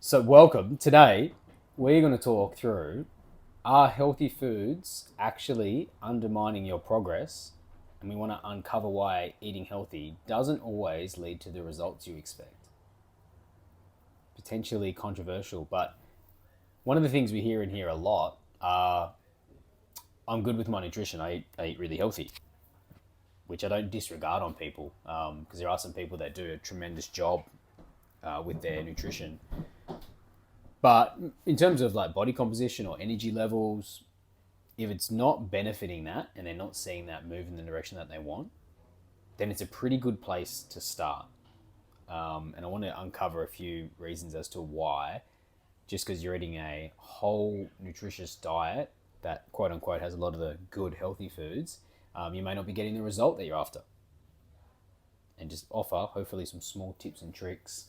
So, welcome. Today, we're going to talk through, are healthy foods actually undermining your progress? And we want to uncover why eating healthy doesn't always lead to the results you expect. Potentially controversial, but one of the things we hear in here a lot are, I'm good with my nutrition, I eat really healthy, which I don't disregard on people, because there are some people that do a tremendous job with their nutrition. But in terms of like body composition or energy levels, if it's not benefiting that and they're not seeing that move in the direction that they want, then it's a pretty good place to start. And I want to uncover a few reasons as to why. Just because you're eating a whole nutritious diet that quote unquote has a lot of the good healthy foods, you may not be getting the result that you're after. And just offer hopefully some small tips and tricks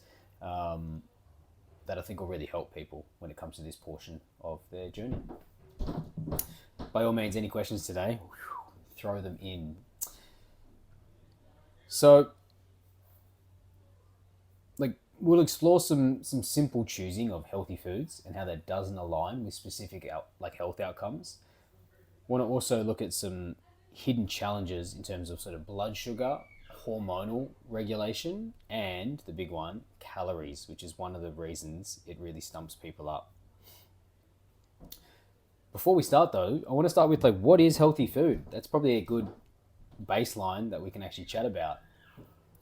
that I think will really help people when it comes to this portion of their journey. By all means, any questions today, throw them in. So, we'll explore some simple choosing of healthy foods and how that doesn't align with specific health outcomes. Want to also look at some hidden challenges in terms of sort of blood sugar, hormonal regulation, and the big one, calories, which is one of the reasons it really stumps people up. Before we start though, I want to start with what is healthy food? That's probably a good baseline that we can actually chat about.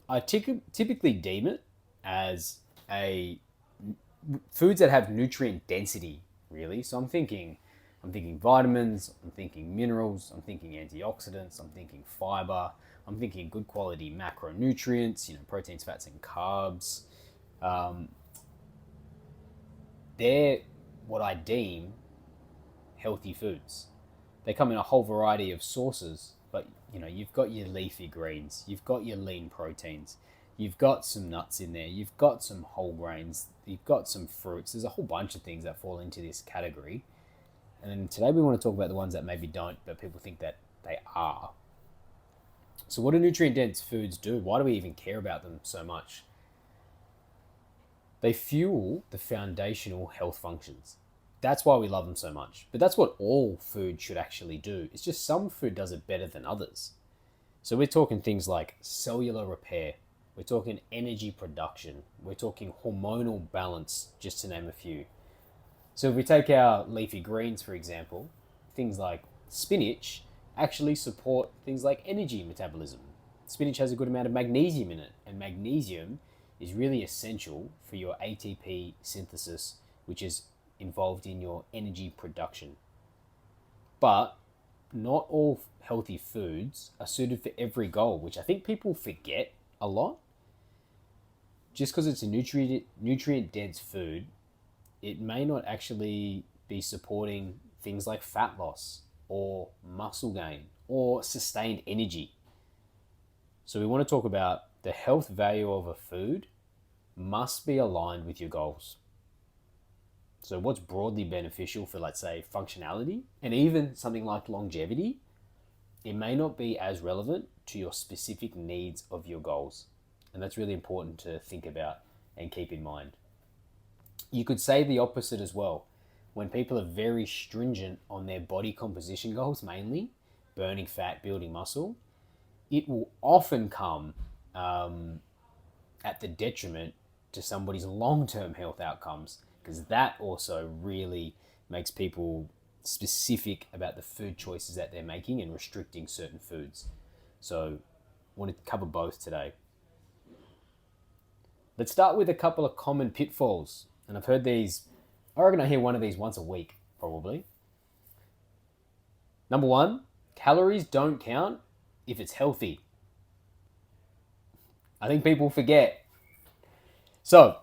I typically deem it as a foods that have nutrient density, really. So I'm thinking vitamins, I'm thinking minerals, I'm thinking antioxidants, I'm thinking fiber, I'm thinking good quality macronutrients, proteins, fats, and carbs. Um, they're what I deem healthy foods. They come in a whole variety of sources, but you've got your leafy greens, you've got your lean proteins, you've got some nuts in there, you've got some whole grains, you've got some fruits. There's a whole bunch of things that fall into this category. And then today we want to talk about the ones that maybe don't, but people think that they are. So what do nutrient dense foods do? Why do we even care about them so much? They fuel the foundational health functions. That's why we love them so much. But that's what all food should actually do. It's just some food does it better than others. So we're talking things like cellular repair, we're talking energy production, we're talking hormonal balance, just to name a few. So if we take our leafy greens, for example, things like spinach actually support things like energy metabolism. Spinach has a good amount of magnesium in it, and magnesium is really essential for your ATP synthesis, which is involved in your energy production. But not all healthy foods are suited for every goal, which I think people forget a lot. Just because it's a nutrient dense food, it may not actually be supporting things like fat loss or muscle gain or sustained energy. So we want to talk about the health value of a food must be aligned with your goals. So what's broadly beneficial for, let's say, functionality and even something like longevity, it may not be as relevant to your specific needs of your goals. And that's really important to think about and keep in mind. You could say the opposite as well. When people are very stringent on their body composition goals, mainly burning fat, building muscle, it will often come at the detriment to somebody's long-term health outcomes, because that also really makes people specific about the food choices that they're making and restricting certain foods. So I want to cover both today. Let's start with a couple of common pitfalls. And I've heard these, I reckon I hear one of these once a week, probably. Number one, calories don't count if it's healthy. I think people forget. So,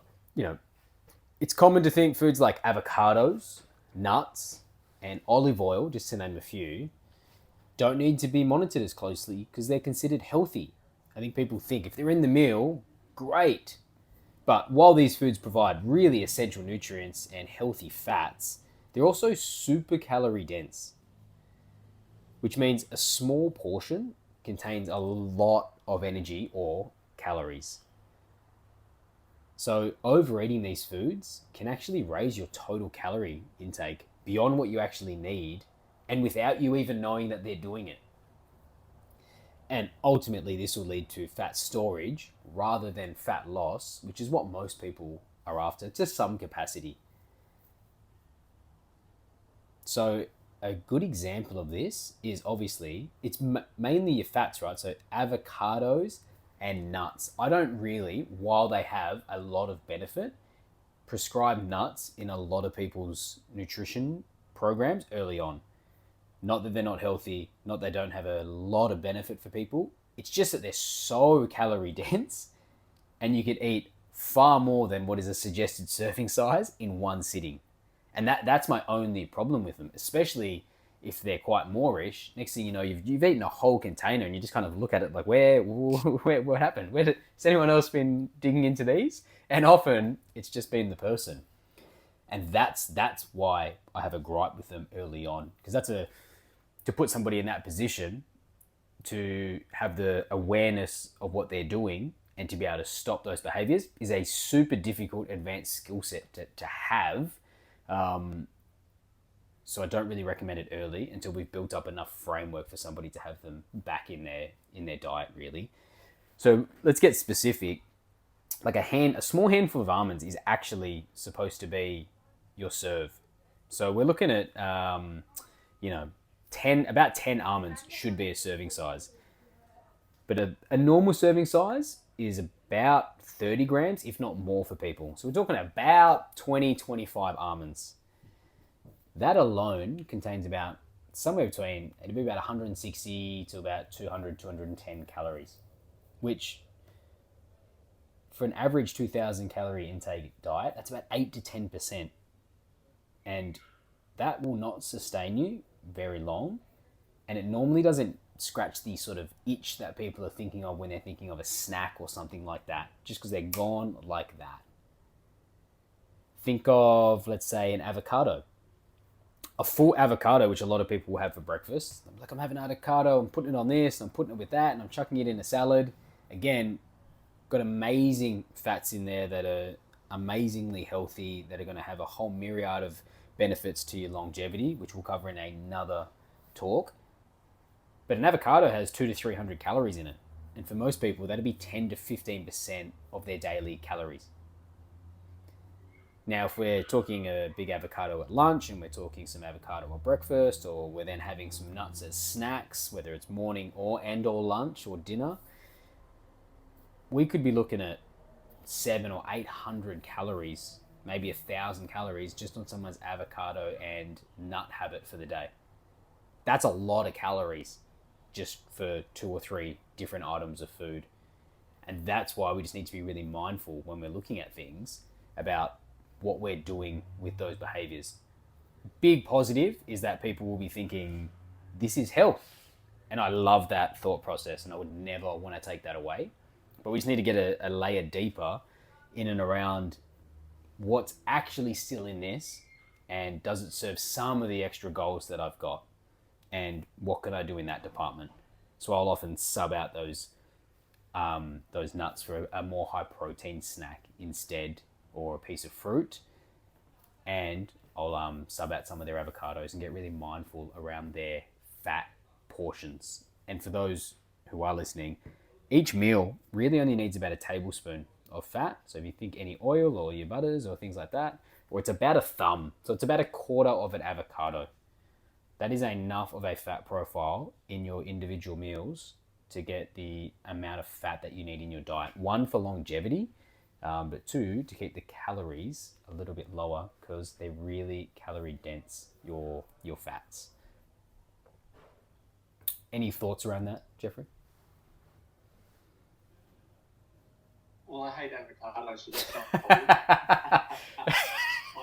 it's common to think foods like avocados, nuts, and olive oil, just to name a few, don't need to be monitored as closely because they're considered healthy. I think people think if they're in the meal, great. But while these foods provide really essential nutrients and healthy fats, they're also super calorie dense, which means a small portion contains a lot of energy or calories. So overeating these foods can actually raise your total calorie intake beyond what you actually need, and without you even knowing that they're doing it. And ultimately, this will lead to fat storage rather than fat loss, which is what most people are after to some capacity. So a good example of this is obviously it's mainly your fats, right? So avocados and nuts. I don't really, while they have a lot of benefit, prescribe nuts in a lot of people's nutrition programs early on. Not that they're not healthy, not that they don't have a lot of benefit for people. It's just that they're so calorie dense and you could eat far more than what is a suggested serving size in one sitting. And that's my only problem with them, especially if they're quite moreish. Next thing you know, you've eaten a whole container and you just kind of look at it like, what happened? Has anyone else been digging into these? And often it's just been the person. And that's why I have a gripe with them early on, because to put somebody in that position to have the awareness of what they're doing and to be able to stop those behaviors is a super difficult advanced skill set to have. So I don't really recommend it early until we've built up enough framework for somebody to have them back in their diet, really. So let's get specific. Like a small handful of almonds is actually supposed to be your serve. So we're looking at, about 10 almonds should be a serving size. But a normal serving size is about 30 grams, if not more for people. So we're talking about 25 almonds. That alone contains about somewhere between, it'd be about 160 to about 200, 210 calories, which for an average 2,000 calorie intake diet, that's about 8 to 10%. And that will not sustain you very long. And it normally doesn't scratch the sort of itch that people are thinking of when they're thinking of a snack or something like that, just because they're gone like that. Think of, let's say, an avocado. A full avocado, which a lot of people will have for breakfast. I'm having an avocado, I'm putting it on this, I'm putting it with that, and I'm chucking it in a salad. Again, got amazing fats in there that are amazingly healthy, that are going to have a whole myriad of benefits to your longevity, which we'll cover in another talk. But an avocado has 200 to 300 calories in it. And for most people, that'd be 10 to 15% of their daily calories. Now, if we're talking a big avocado at lunch and we're talking some avocado at breakfast, or we're then having some nuts as snacks, whether it's morning or lunch or dinner, we could be looking at 700 or 800 calories, maybe 1,000 calories just on someone's avocado and nut habit for the day. That's a lot of calories just for 2 or 3 different items of food. And that's why we just need to be really mindful when we're looking at things about what we're doing with those behaviors. Big positive is that people will be thinking, this is health. And I love that thought process, and I would never want to take that away. But we just need to get a layer deeper in and around what's actually still in this, and does it serve some of the extra goals that I've got, and what can I do in that department. So I'll often sub out those nuts for a more high protein snack instead, or a piece of fruit, and I'll sub out some of their avocados and get really mindful around their fat portions. And for those who are listening, each meal really only needs about a tablespoon of fat. So if you think any oil or your butters or things like that, or it's about a thumb, so it's about a quarter of an avocado. That is enough of a fat profile in your individual meals to get the amount of fat that you need in your diet. 1, for longevity, but 2, to keep the calories a little bit lower, because they're really calorie dense, your fats. Any thoughts around that, Jeffrey? Well, I hate avocados, so that's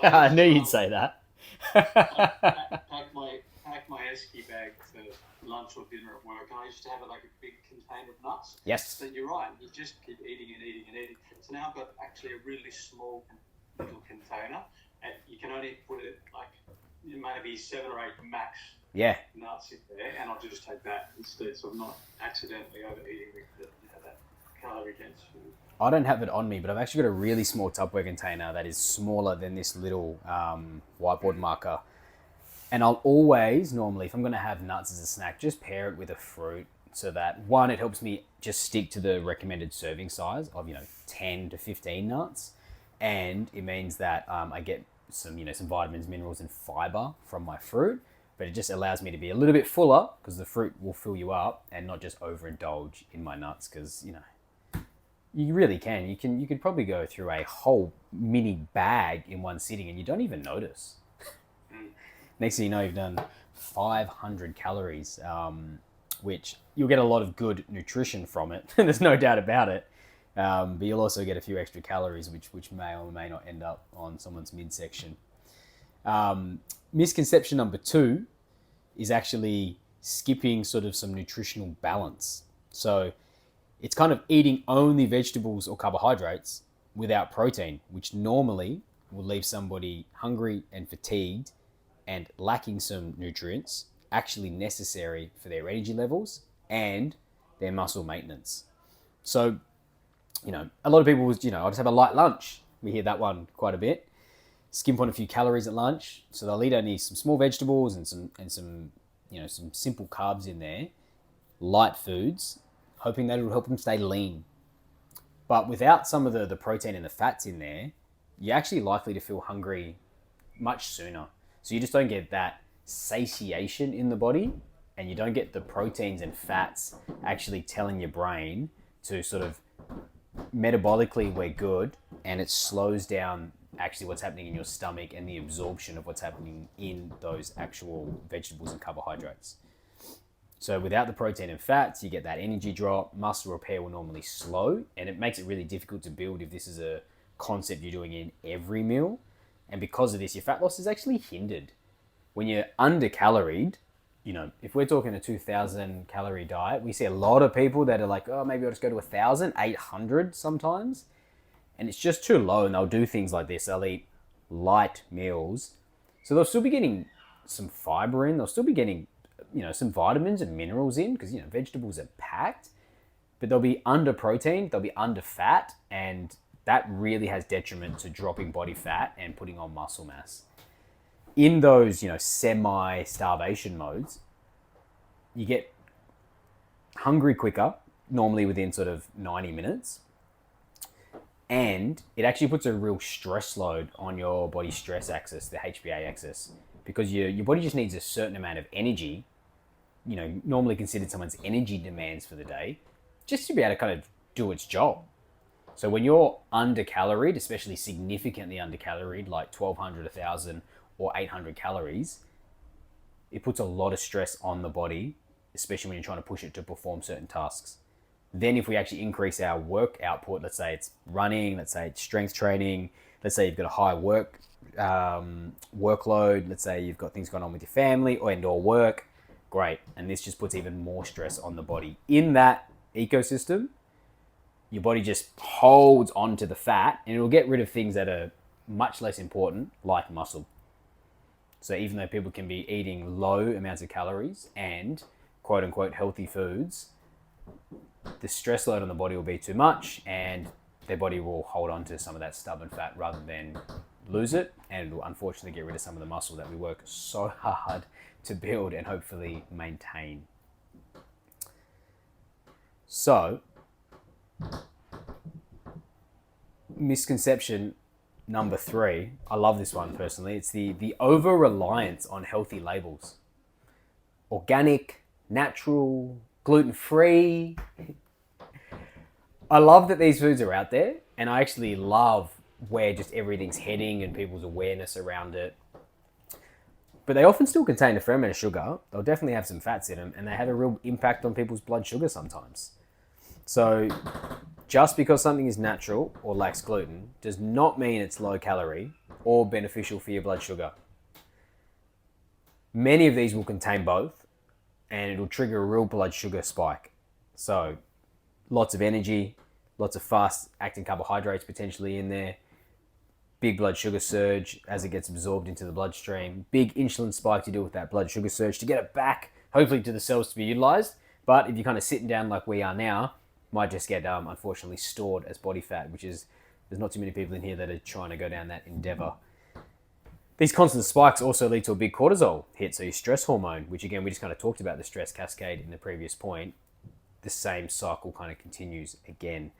not I knew you'd say that. pack my esky bag for lunch or dinner at work, and I used to have like a big container of nuts. Yes. But you're right, you just keep eating and eating and eating. So now I've got actually a really small little container, and you can only put it like maybe 7 or 8 max nuts in there, and I'll just take that instead, so I'm not accidentally overeating with that calorie dense food. I don't have it on me, but I've actually got a really small Tupperware container that is smaller than this little whiteboard marker. And I'll always, normally, if I'm going to have nuts as a snack, just pair it with a fruit so that, one, it helps me just stick to the recommended serving size of, 10 to 15 nuts. And it means that I get some vitamins, minerals, and fiber from my fruit. But it just allows me to be a little bit fuller because the fruit will fill you up and not just overindulge in my nuts because, you really can. You could probably go through a whole mini bag in one sitting and you don't even notice. Next thing you know, you've done 500 calories, which you'll get a lot of good nutrition from it. There's no doubt about it. But you'll also get a few extra calories, which may or may not end up on someone's midsection. Misconception number 2 is actually skipping sort of some nutritional balance. So it's kind of eating only vegetables or carbohydrates without protein, which normally will leave somebody hungry and fatigued and lacking some nutrients actually necessary for their energy levels and their muscle maintenance. So, a lot of people was, I'll just have a light lunch. We hear that one quite a bit. Skimp on a few calories at lunch. So they'll eat only some small vegetables and some simple carbs in there, light foods, hoping that it will help them stay lean. But without some of the protein and the fats in there, you're actually likely to feel hungry much sooner. So you just don't get that satiation in the body and you don't get the proteins and fats actually telling your brain to sort of metabolically we're good, and it slows down actually what's happening in your stomach and the absorption of what's happening in those actual vegetables and carbohydrates. So without the protein and fats, you get that energy drop, muscle repair will normally slow, and it makes it really difficult to build if this is a concept you're doing in every meal. And because of this, your fat loss is actually hindered. When you're undercaloried, if we're talking a 2,000 calorie diet, we see a lot of people that are like, oh, maybe I'll just go to 1,000, 800 sometimes. And it's just too low, and they'll do things like this. They'll eat light meals. So they'll still be getting some fiber in. They'll still be getting, some vitamins and minerals in because, vegetables are packed. But they'll be under protein, they'll be under fat, and that really has detriment to dropping body fat and putting on muscle mass. In those, semi-starvation modes, you get hungry quicker, normally within sort of 90 minutes. And it actually puts a real stress load on your body stress axis, the HPA axis, because your body just needs a certain amount of energy, normally considered someone's energy demands for the day, just to be able to kind of do its job. So when you're undercaloried, especially significantly undercaloried, like 1,200, 1,000 or 800 calories, it puts a lot of stress on the body, especially when you're trying to push it to perform certain tasks. Then if we actually increase our work output, let's say it's running, let's say it's strength training, let's say you've got a high workload, let's say you've got things going on with your family or work, great. And this just puts even more stress on the body. In that ecosystem, your body just holds on to the fat and it'll get rid of things that are much less important, like muscle. So even though people can be eating low amounts of calories and quote unquote healthy foods, the stress load on the body will be too much and their body will hold on to some of that stubborn fat rather than lose it, and it will unfortunately get rid of some of the muscle that we work so hard to build and hopefully maintain. So, misconception number 3, I love this one personally. It's the over-reliance on healthy labels. Organic, natural, gluten-free. I love that these foods are out there, and I actually love where just everything's heading and people's awareness around it. But they often still contain a fair amount of sugar. They'll definitely have some fats in them, and they have a real impact on people's blood sugar sometimes. So just because something is natural or lacks gluten does not mean it's low calorie or beneficial for your blood sugar. Many of these will contain both, and it'll trigger a real blood sugar spike. So lots of energy, lots of fast acting carbohydrates potentially in there, big blood sugar surge as it gets absorbed into the bloodstream, big insulin spike to deal with that blood sugar surge to get it back, hopefully to the cells to be utilized. But if you're kind of sitting down like we are now, might just get, unfortunately, stored as body fat, which is, there's not too many people in here that are trying to go down that endeavor. These constant spikes also lead to a big cortisol hit, so your stress hormone, which again, we just kind of talked about the stress cascade in the previous point. The same cycle kind of continues again.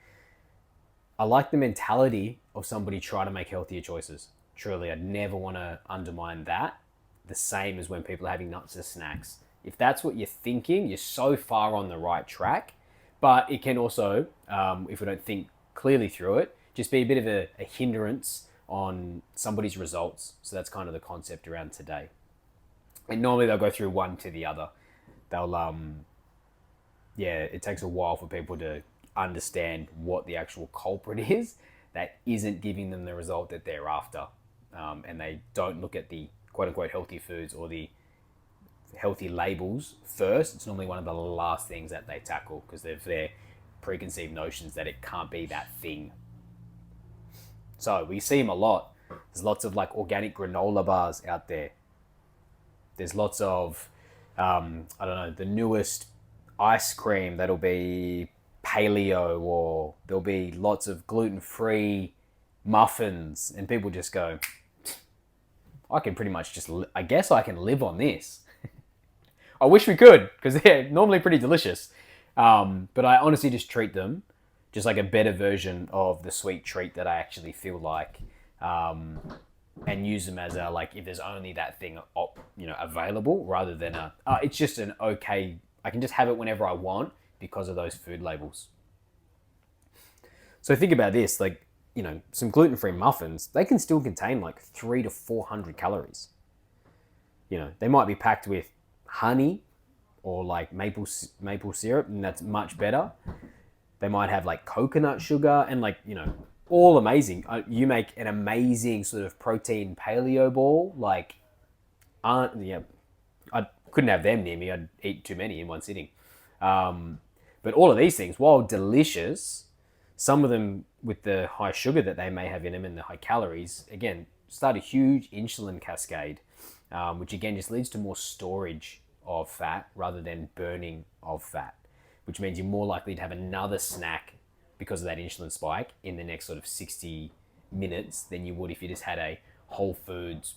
I like the mentality of somebody trying to make healthier choices. Truly, I'd never want to undermine that. The same as when people are having nuts as snacks. If that's what you're thinking, you're so far on the right track. But it can also, if we don't think clearly through it, just be a bit of a hindrance on somebody's results. So that's kind of the concept around today. And normally they'll go through one to the other. They'll, it takes a while for people to understand what the actual culprit is that isn't giving them the result that they're after. And they don't look at the quote unquote healthy foods or the healthy labels first. It's normally one of the last things that they tackle because they've their preconceived notions that it can't be that thing. So we see them a lot. There's lots of like organic granola bars out there. There's lots of, the newest ice cream that'll be paleo, or there'll be lots of gluten-free muffins, and people just go, I can pretty much I guess I can live on this. I wish we could, because they're normally pretty delicious. But I honestly just treat them just like a better version of the sweet treat that I actually feel like, and use them as if there's only that thing, available, rather than it's just an okay, I can just have it whenever I want because of those food labels. So think about this, some gluten-free muffins, they can still contain 300 to 400 calories. They might be packed with honey or maple syrup, and that's much better. They might have coconut sugar and all amazing. You make an amazing sort of protein paleo ball. I couldn't have them near me. I'd eat too many in one sitting. But all of these things, while delicious, some of them with the high sugar that they may have in them and the high calories, again, start a huge insulin cascade, which again just leads to more storage of fat rather than burning of fat, which means you're more likely to have another snack because of that insulin spike in the next sort of 60 minutes than you would if you just had a whole foods,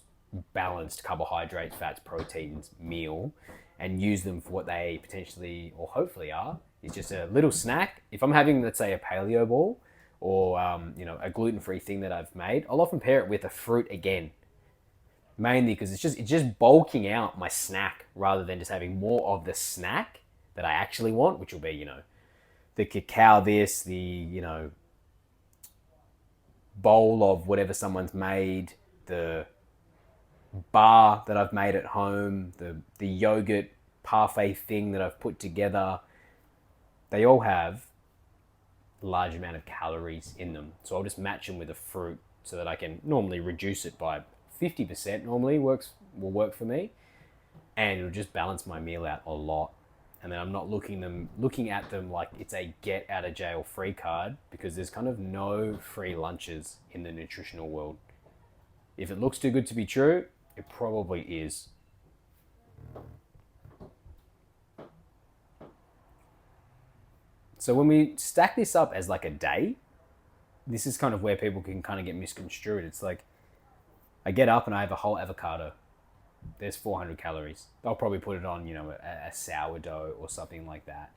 balanced carbohydrates, fats, proteins meal and use them for what they potentially or hopefully are, is just a little snack. If I'm having, let's say, a paleo ball or a gluten-free thing that I've made, I'll often pair it with a fruit again, mainly because it's just bulking out my snack rather than just having more of the snack that I actually want, which will be the cacao, the bowl of whatever someone's made, the bar that I've made at home, the yogurt parfait thing that I've put together. They all have a large amount of calories in them. So I'll just match them with a fruit so that I can normally reduce it by 50%. Normally will work for me, and it'll just balance my meal out a lot. And then I'm not looking at them like it's a get out of jail free card, because there's kind of no free lunches in the nutritional world. If it looks too good to be true, it probably is. So when we stack this up as a day, this is kind of where people can kind of get misconstrued. It's I get up and I have a whole avocado. There's 400 calories. They'll probably put it on, a sourdough or something like that.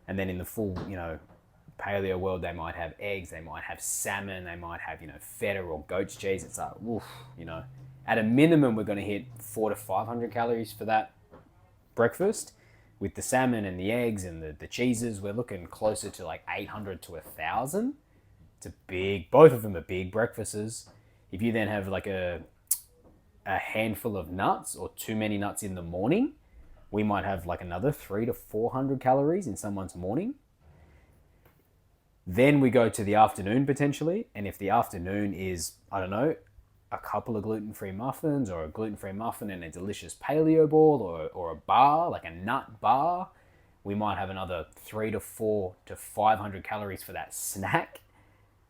And then in the full, paleo world, they might have eggs, they might have salmon, they might have, feta or goat's cheese. It's at a minimum, we're going to hit 400 to 500 calories for that breakfast. With the salmon and the eggs and the cheeses, we're looking closer to 800 to 1,000. Both of them are big breakfasts. If you then have a handful of nuts or too many nuts in the morning, we might have another 300 to 400 calories in someone's morning. Then we go to the afternoon potentially. And if the afternoon is, a couple of gluten-free muffins or a gluten-free muffin and a delicious paleo ball or a bar, a nut bar, we might have another 300 to 400 to 500 calories for that snack.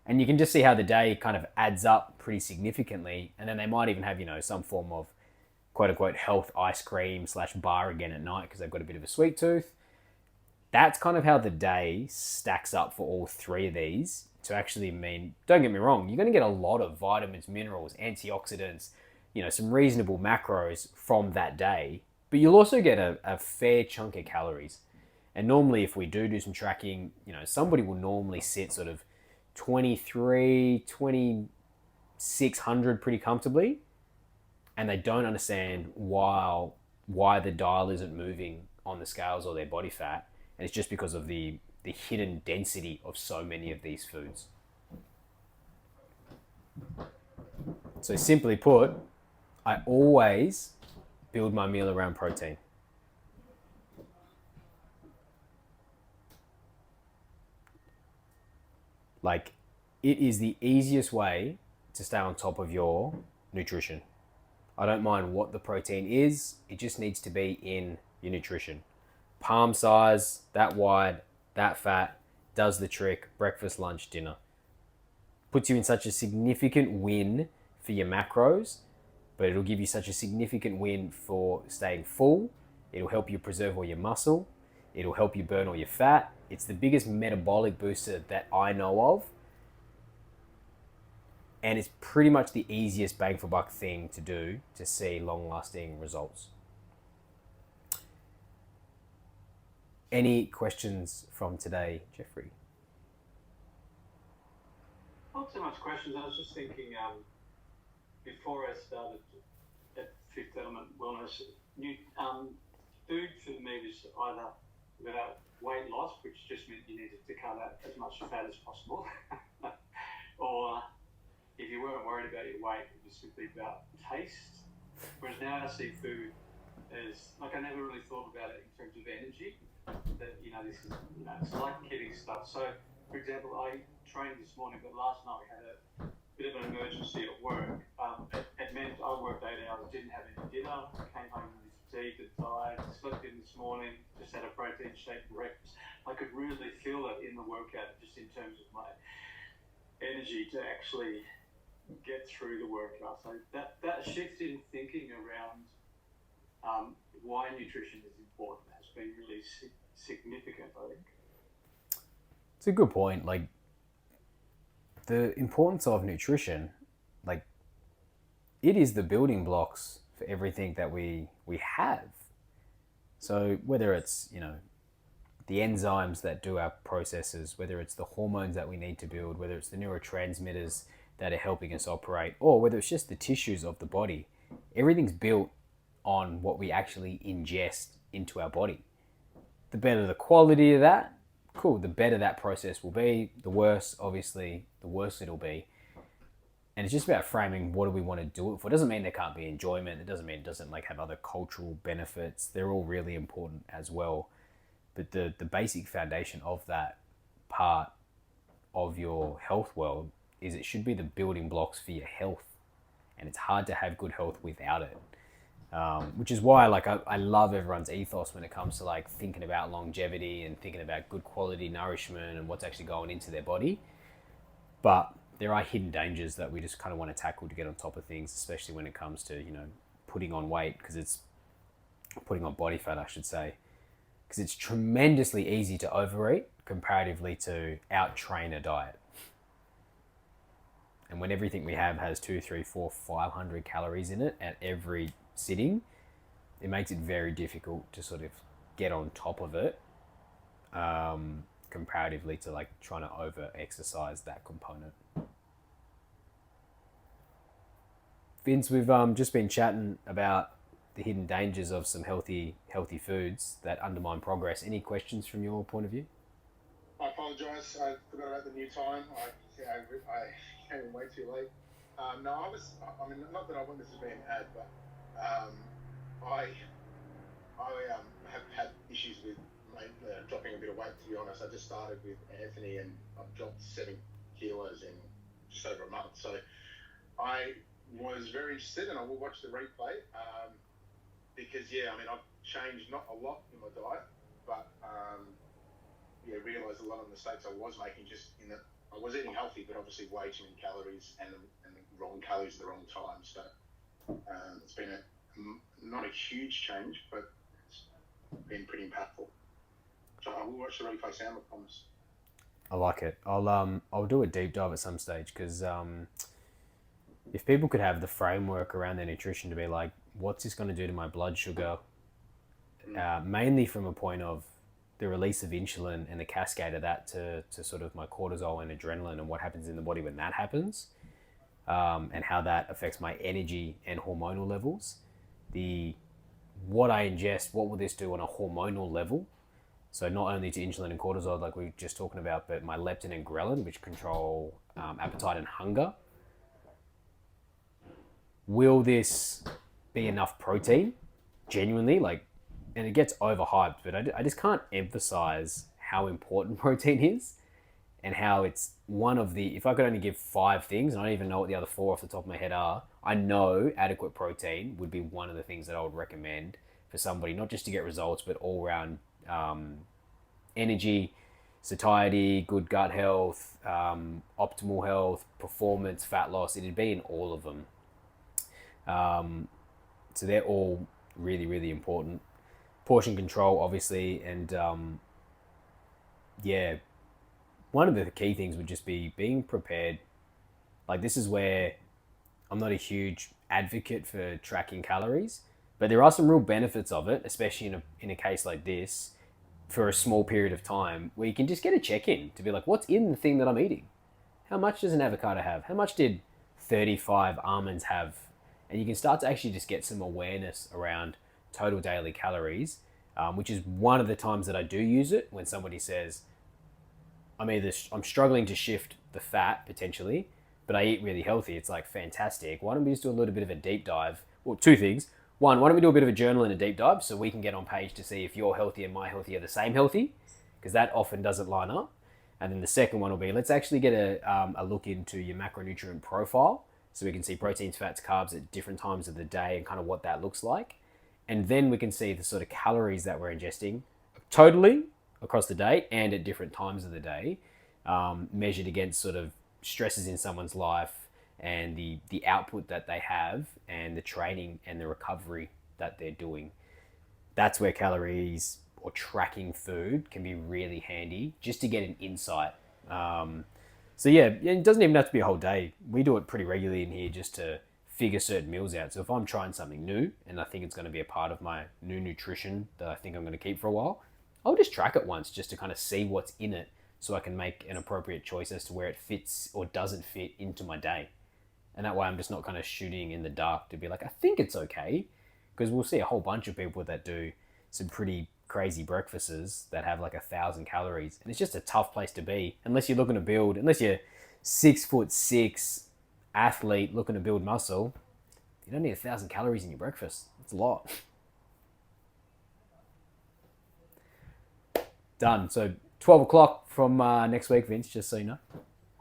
And you can just see how the day kind of adds up pretty significantly. And then they might even have, some form of quote unquote health ice cream / bar again at night because they've got a bit of a sweet tooth. That's kind of how the day stacks up for all three of these to actually mean, don't get me wrong, you're going to get a lot of vitamins, minerals, antioxidants, some reasonable macros from that day, but you'll also get a fair chunk of calories. And normally, if we do some tracking, somebody will normally sit sort of 23, 2600 pretty comfortably, and they don't understand why the dial isn't moving on the scales or their body fat, and it's just because of the hidden density of so many of these foods. So simply put, I always build my meal around protein. Like, it is the easiest way to stay on top of your nutrition. I don't mind what the protein is, it just needs to be in your nutrition. Palm size, that wide, that fat, does the trick. Breakfast, lunch, dinner. Puts you in such a significant win for your macros, but it'll give you such a significant win for staying full. It'll help you preserve all your muscle. It'll help you burn all your fat. It's the biggest metabolic booster that I know of. And it's pretty much the easiest bang for buck thing to do to see long-lasting results. Any questions from today, Jeffrey? Not so much questions. I was just thinking, before I started at Fifth Element Wellness, food for me was either about weight loss, which just meant you needed to cut out as much fat as possible, or if you weren't worried about your weight, it was simply about taste. Whereas now I see food as, like, I never really thought about it in terms of energy. That, this is, it's like kiddie stuff. So, for example, I trained this morning, but last night we had a bit of an emergency at work. It meant I worked 8 hours, didn't have any dinner, came home really fatigued and tired, slept in this morning, just had a protein shake for breakfast. I could really feel it in the workout, just in terms of my energy to actually get through the workout. So that shift in thinking around why nutrition is important has been really significant, I think. It's a good point. Like, the importance of nutrition, like, it is the building blocks for everything that we have. So whether it's, the enzymes that do our processes, whether it's the hormones that we need to build, whether it's the neurotransmitters that are helping us operate, or whether it's just the tissues of the body, everything's built on what we actually ingest into our body. The better the quality of that, cool, the better that process will be. The worse, obviously, the worse it'll be. And it's just about framing, what do we want to do it for? It doesn't mean there can't be enjoyment. It doesn't mean it doesn't have other cultural benefits. They're all really important as well. But the basic foundation of that part of your health world is it should be the building blocks for your health. And it's hard to have good health without it. Which is why I love everyone's ethos when it comes to thinking about longevity and thinking about good quality nourishment and what's actually going into their body. But there are hidden dangers that we just kind of want to tackle to get on top of things, especially when it comes to, putting on weight, because it's putting on body fat, I should say, because it's tremendously easy to overeat comparatively to out-train a diet. And when everything we have has 200, 300, 400, 500 calories in it at every sitting, it makes it very difficult to sort of get on top of it, comparatively to trying to over exercise that component. Vince, we've just been chatting about the hidden dangers of some healthy foods that undermine progress. Any questions from your point of view? I apologise. I forgot about the new time. I came in way too late. No, I mean, not that I want this to be an ad, but I have had issues with dropping a bit of weight, to be honest. I just started with Anthony and I've dropped 7 kilos in just over a month. So I was very interested, and I will watch the replay because, I've changed not a lot in my diet, but realised a lot of the mistakes I was making just in that I was eating healthy, but obviously way too many calories and the wrong calories at the wrong time. So it's been not a huge change, but it's been pretty impactful. I will watch the replay, Sam, I promise. I like it. I'll do a deep dive at some stage because if people could have the framework around their nutrition to be like, what's this going to do to my blood sugar? Mainly from a point of the release of insulin and the cascade of that to sort of my cortisol and adrenaline and what happens in the body when that happens, and how that affects my energy and hormonal levels. What I ingest, what will this do on a hormonal level? So not only to insulin and cortisol, like we were just talking about, but my leptin and ghrelin, which control appetite and hunger. Will this be enough protein? Genuinely, like, and it gets overhyped, but I just can't emphasize how important protein is and how it's one of the, if I could only give 5 things, and I don't even know what the other 4 off the top of my head are, I know adequate protein would be one of the things that I would recommend for somebody, not just to get results, but all around energy, satiety, good gut health, optimal health, performance, fat loss. It'd be in all of them. So they're all really, really important. Portion control, obviously, and yeah, one of the key things would just be being prepared. Like, this is where I'm not a huge advocate for tracking calories, but there are some real benefits of it, especially in a case like this, for a small period of time, where you can just get a check-in to be like, what's in the thing that I'm eating? How much does an avocado have? How much did 35 almonds have? And you can start to actually just get some awareness around total daily calories, which is one of the times that I do use it when somebody says, I'm struggling to shift the fat potentially, but I eat really healthy. It's like, fantastic. Why don't we just do a little bit of a deep dive? Well, 2 things. One, why don't we do a bit of a journal and a deep dive so we can get on page to see if your healthy and my healthy are the same healthy, because that often doesn't line up. And then the second one will be, let's actually get a look into your macronutrient profile so we can see proteins, fats, carbs at different times of the day and kind of what that looks like. And then we can see the sort of calories that we're ingesting totally across the day and at different times of the day, measured against sort of stresses in someone's life and the output that they have and the training and the recovery that they're doing. That's where calories or tracking food can be really handy just to get an insight. So yeah, it doesn't even have to be a whole day. We do it pretty regularly in here just to figure certain meals out. So if I'm trying something new and I think it's going to be a part of my new nutrition that I think I'm going to keep for a while, I'll just track it once just to kind of see what's in it so I can make an appropriate choice as to where it fits or doesn't fit into my day. And that way I'm just not kind of shooting in the dark to be like, I think it's okay. Because we'll see a whole bunch of people that do some pretty crazy breakfasts that have like 1,000 calories. And it's just a tough place to be unless you're looking to build, unless you're 6'6" athlete looking to build muscle. You don't need 1,000 calories in your breakfast. It's a lot. Done. So 12 o'clock from next week, Vince, just so you know.